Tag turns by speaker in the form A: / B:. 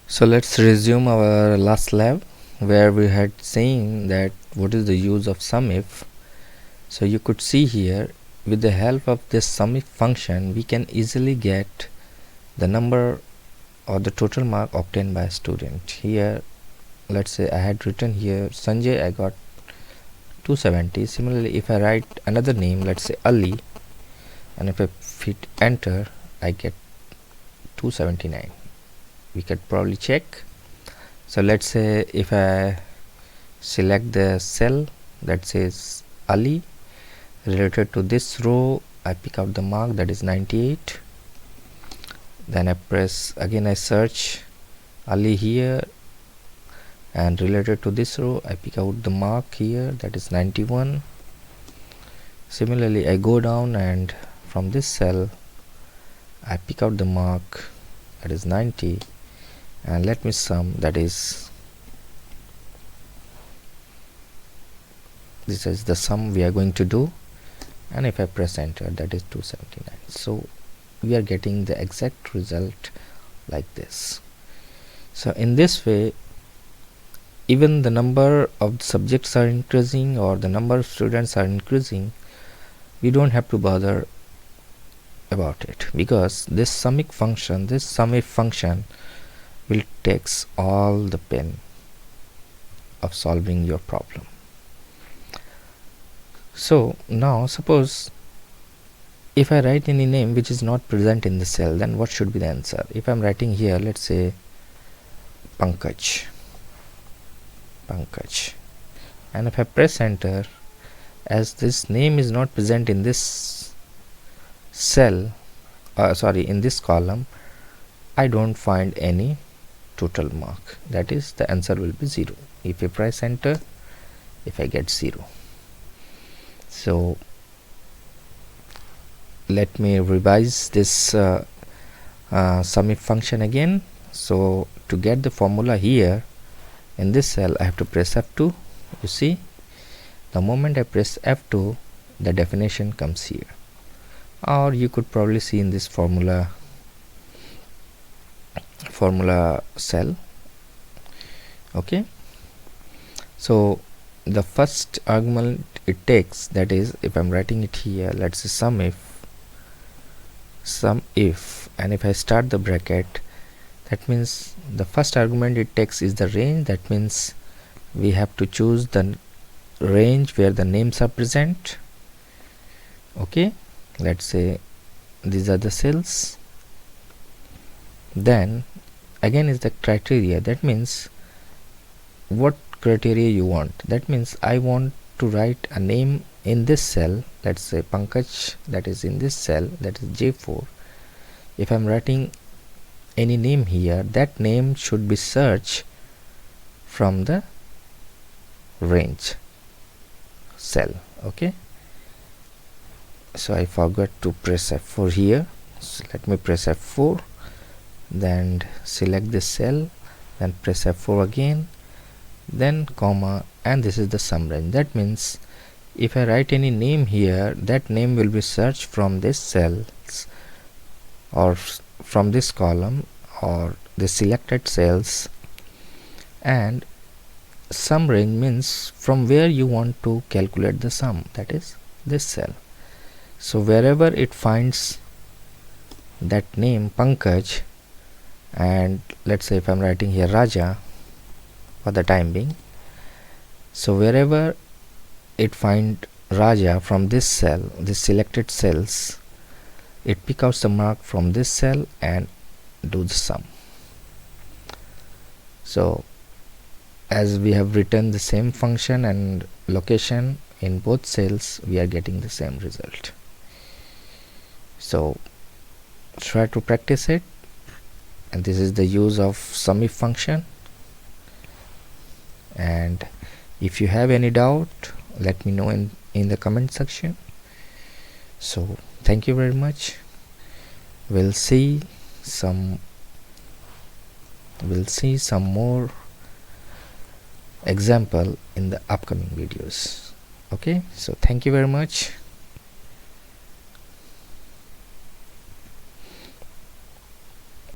A: So let's resume our last lab where we had seen that what is the use of Sumif. So you could see here, with the help of this Sumif function we can easily get the number or the total mark obtained by a student. Here let's say I had written here Sanjay, I got 270. Similarly, if I write another name, let's say Ali, and if I hit enter, I get 279. We could probably check. So let's say if I select the cell that says Ali, related to this row I pick out the mark, that is 98. Then I press again, I search Ali here, and related to this row I pick out the mark here, that is 91. Similarly, I go down and from this cell I pick out the mark, that is 90, and let me sum, that is, this is the sum we are going to do, and if I press enter, that is 279. So we are getting the exact result like this. So in this way, even the number of subjects are increasing or the number of students are increasing, we don't have to bother about it, because this Sumif function will takes all the pain of solving your problem. So now suppose if I write any name which is not present in the cell, then what should be the answer? If I'm writing here, let's say Pankaj, and if I press enter, as this name is not present in this cell, in this column, I don't find any total mark, that is, the answer will be 0. If I press enter, if I get 0. So let me revise this Sumif function again. So to get the formula here in this cell, I have to press F2. You see, the moment I press F2, the definition comes here, or you could probably see in this formula cell. Okay, so the first argument it takes, that is, if I'm writing it here, let's say sum if, and if I start the bracket, that means the first argument it takes is the range. That means we have to choose the range where the names are present. Okay, let's say these are the cells. Then again is the criteria, that means what criteria you want. That means I want to write a name in this cell, let's say Pankaj, that is in this cell, that is J4. If I'm writing any name here, that name should be searched from the range cell. Okay, so I forgot to press F4 here, so let me press F4, then select this cell, then press F4 again, then comma, and this is the sum range. That means if I write any name here, that name will be searched from this cells or from this column or the selected cells, and sum range means from where you want to calculate the sum, that is this cell. So wherever it finds that name Pankaj, and let's say if I'm writing here Raja for the time being, so wherever it find Raja from this cell, this selected cells, it pick out the mark from this cell and do the sum. So as we have written the same function and location in both cells, we are getting the same result. So try to practice it, and this is the use of Sumif function. And if you have any doubt, let me know in the comment section. So thank you very much. We'll see some more example in the upcoming videos. Okay, so thank you very much.